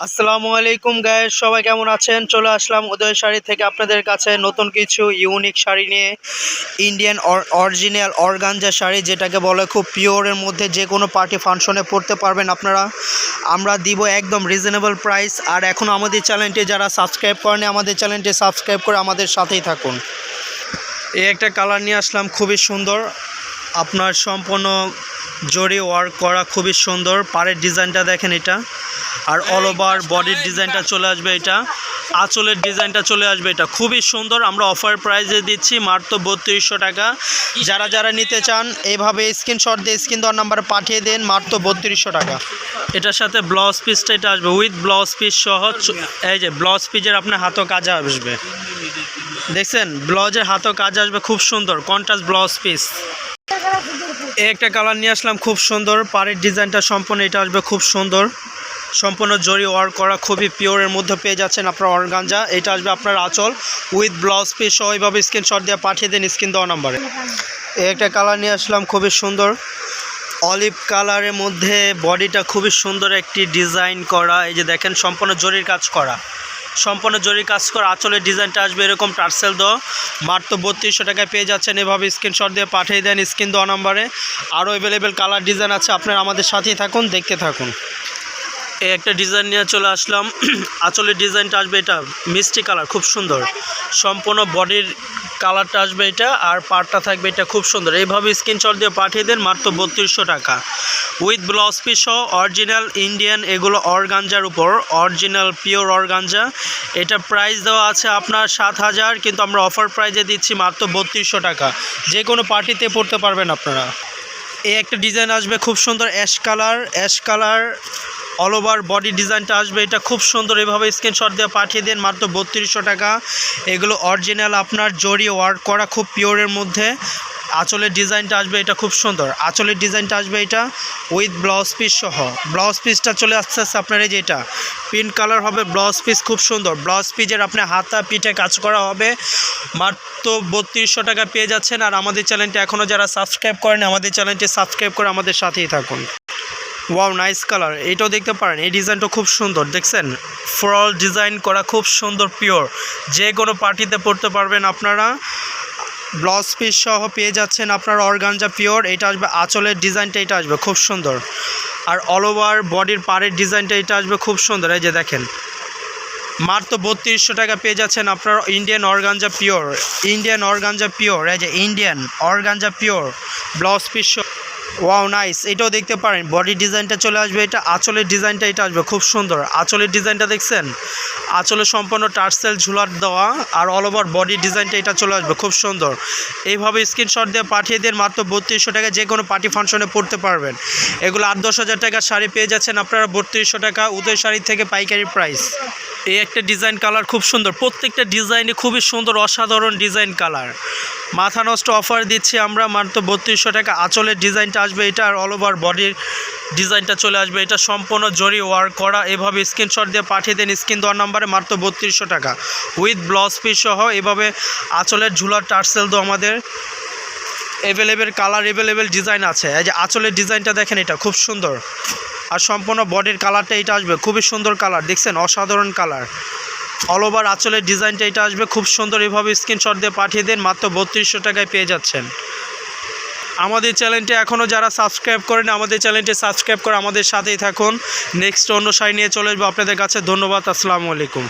আসসালামু আলাইকুম গাইস, সবাই কেমন আছেন? চলে আসলাম উদয় শাড়ি থেকে আপনাদের কাছে নতুন কিছু ইউনিক শাড়ি নিয়ে। ইন্ডিয়ান অরিজিনাল অর্গানজা শাড়ি, যেটাকে বলে খুব পিওরের মধ্যে যে কোনো পার্টি ফাংশনে পরতে পারবেন আপনারা। আমরা দিব একদম রিজনেবল প্রাইস। আর এখন আমাদের চ্যানেলটি যারা সাবস্ক্রাইব করেনি, আমাদের চ্যানেলটি সাবস্ক্রাইব করে আমাদের সাথেই থাকুন। এই একটা কালার নিয়ে আসলাম, খুবই সুন্দর, আপনার সম্পূর্ণ জরি ওয়ার্ক করা, খুবই সুন্দর। পাড়ের ডিজাইনটা দেখেন এটা, আর অল ওভার বডির ডিজাইনটা চলে আসবে, এটা আঁচলের ডিজাইনটা চলে আসবে, এটা খুবই সুন্দর। আমরা অফার প্রাইসে দিচ্ছি মাত্র 3200 টাকা। যারা যারা নিতে চান এইভাবে স্ক্রিনশট দিয়ে স্ক্রিন দেওয়ার নাম্বারে পাঠিয়ে দেন, মাত্র 3200 টাকা। এটার সাথে ব্লাউজ পিসটা এটা আসবে উইথ ব্লাউজ পিস সহ। এই যে ব্লাউজ পিসের আপনার হাতও কাজে আসবে, দেখছেন ব্লাউজের হাতও কাজ আসবে, খুব সুন্দর কন্ট্রাস্ট ব্লাউজ পিস। একটা কালার নিয়ে আসলাম, খুব সুন্দর। পাড়ের ডিজাইনটা সম্পূর্ণ এটা আসবে, খুব সুন্দর, সম্পূর্ণ জরি ওয়ার্ক করা, খুবই পিওরের মধ্যে পেয়ে যাচ্ছেন আপনার অর্গানজা। এটা আসবে আপনার আঁচল উইথ ব্লাউজ পিস সহ। এইভাবে স্ক্রিনশট দিয়ে পাঠিয়ে দেন স্ক্রিন দেওয়া নাম্বারে। একটা কালার নিয়ে আসলাম, খুবই সুন্দর অলিভ কালারের মধ্যে, বডিটা খুবই সুন্দর একটি ডিজাইন করা। এই যে দেখেন সম্পূর্ণ জরির কাজ করা, সম্পূর্ণ জরির কাজ করা। আঁচলের ডিজাইনটা আসবে এরকম টার্সেল দেওয়া, মাত্র 3200 টাকায় পেয়ে যাচ্ছেন। এভাবে স্ক্রিনশট দিয়ে পাঠিয়ে দেন স্ক্রিন দেওয়া নাম্বারে। আরও অ্যাভেলেবেল কালার ডিজাইন আছে, আপনারা আমাদের সাথেই থাকুন, দেখতে থাকুন। এই একটা ডিজাইন নিয়ে চলে আসলাম। আঁচলের ডিজাইনটা আসবে এটা মিষ্টি কালার, খুব সুন্দর। সম্পূর্ণ বডির কালারটা আসবে এটা, আর পাড়টা থাকবে এটা, খুব সুন্দর। এইভাবে স্ক্রিনশট দিয়ে পাঠিয়ে দেন, মাত্র 3200 টাকা উইথ ব্লাউজ পিস সহ। অরিজিনাল ইন্ডিয়ান, এগুলো অর্গানজার উপর, অরিজিনাল পিওর অর্গানজা। এটা প্রাইস দেওয়া আছে আপনার 7000, কিন্তু আমরা অফার প্রাইজে দিচ্ছি মাত্র 3200 টাকা। যে কোনো পার্টিতে পরতে পারবেন আপনারা। এই একটা ডিজাইন আসবে খুব সুন্দর ash colour all over body ডিজাইনটা আসবে, এটা খুব সুন্দর। এভাবে স্ক্রিনশট দিয়ে পাঠিয়ে দেন, মাত্র 3200 টাকা। এগুলো অরিজিনাল আপনার জরি ওয়ার্ক করা, খুব পিওরের মধ্যে। আঁচলের ডিজাইনটা আসবে এটা, খুব সুন্দর। আঁচলের ডিজাইনটা আসবে এটা উইথ ব্লাউজ পিস সহ। ব্লাউজ পিসটা চলে আসছে আপনার এই যে এটা পিঙ্ক কালার হবে ব্লাউজ পিস, খুব সুন্দর। ব্লাউজ পিসের আপনার হাতা পিঠে কাজ করা হবে, মাত্র 3200 টাকা পেয়ে যাচ্ছেন। আর আমাদের চ্যানেলটি এখনও যারা সাবস্ক্রাইব করেন, আমাদের চ্যানেলটি সাবস্ক্রাইব করে আমাদের সাথেই থাকুন। ওয়াও, নাইস কালার, এটাও দেখতে পারেন। এই ডিজাইনটা খুব সুন্দর, দেখছেন ফ্লোরাল ডিজাইন করা, খুব সুন্দর পিওর। যে কোনো পার্টিতে পরতে পারবেন আপনারা। ব্লাউজ পিস সহ পেয়ে যাচ্ছেন আপনার অর্গানজা পিওর। এটা আসবে আঁচলের ডিজাইনটা, এটা আসবে খুব সুন্দর। আর অল ওভার বডির পাড়ের ডিজাইনটা এটা আসবে খুব সুন্দর। এই যে দেখেন মাত্র 3200 টাকা পেয়ে যাচ্ছেন আপনার Indian organza pure. Indian organza pure, এই যে Indian organza pure blouse piece. Wow, nice, এটাও দেখতে পারেন। বডি ডিজাইনটা চলে আসবে এটা, আঁচলের ডিজাইনটা এটা আসবে খুব সুন্দর। আঁচলের ডিজাইনটা দেখছেন, আঁচলে সম্পূর্ণ টার্সেল ঝুলার দেওয়া, আর অল ওভার বডি ডিজাইনটা এটা চলে আসবে খুব সুন্দর। এইভাবে স্ক্রিনশট দিয়ে পাঠিয়ে দেন, মাত্র 3200 টাকা। যে কোনো পার্টি ফাংশনে পড়তে পারবেন। এগুলো 8-10 হাজার টাকার শাড়ি পেয়ে যাচ্ছেন আপনারা 3200 টাকা উদয় শাড়ি থেকে, পাইকারি প্রাইস। এই একটা ডিজাইন কালার খুব সুন্দর, প্রত্যেকটা ডিজাইনে খুবই সুন্দর, অসাধারণ ডিজাইন কালার। মাথা নষ্ট অফার দিচ্ছি আমরা, মাত্র 3200 টাকা। আঁচলের ডিজাইনটা আসবে এটা, আর অল ওভার বডির ডিজাইনটা চলে আসবে এটা, সম্পূর্ণ জরি ওয়ার্ক করা। এভাবে স্ক্রিনশট দিয়ে পাঠিয়ে দেন স্ক্রিন দেওয়ার নাম্বারে, মাত্র 3200 টাকা উইথ ব্লাউজ পিস সহ। এভাবে আঁচলের ঝুলার টার্সেল দো আমাদের অ্যাভেলেবেল কালার, অ্যাভেলেবেল ডিজাইন আছে। এই যে আঁচলের ডিজাইনটা দেখেন, এটা খুব সুন্দর। আর সম্পূর্ণ বডির কালারটা এটা আসবে, খুবই সুন্দর কালার, দেখছেন অসাধারণ কালার। অল ওভার আঁচলের ডিজাইনটা এটা আসবে খুব সুন্দর। এভাবে স্ক্রিনশট দিয়ে পাঠিয়ে দেন, মাত্র 3200 টাকায় পেয়ে যাচ্ছেন। আমাদের চ্যানেলটি এখনও যারা সাবস্ক্রাইব করেন, আমাদের চ্যানেলটি সাবস্ক্রাইব করে আমাদের সাথেই থাকুন। নেক্সট অন্য শাড়ি নিয়ে চলে আসবো আপনাদের কাছে। ধন্যবাদ, আসসালামু আলাইকুম।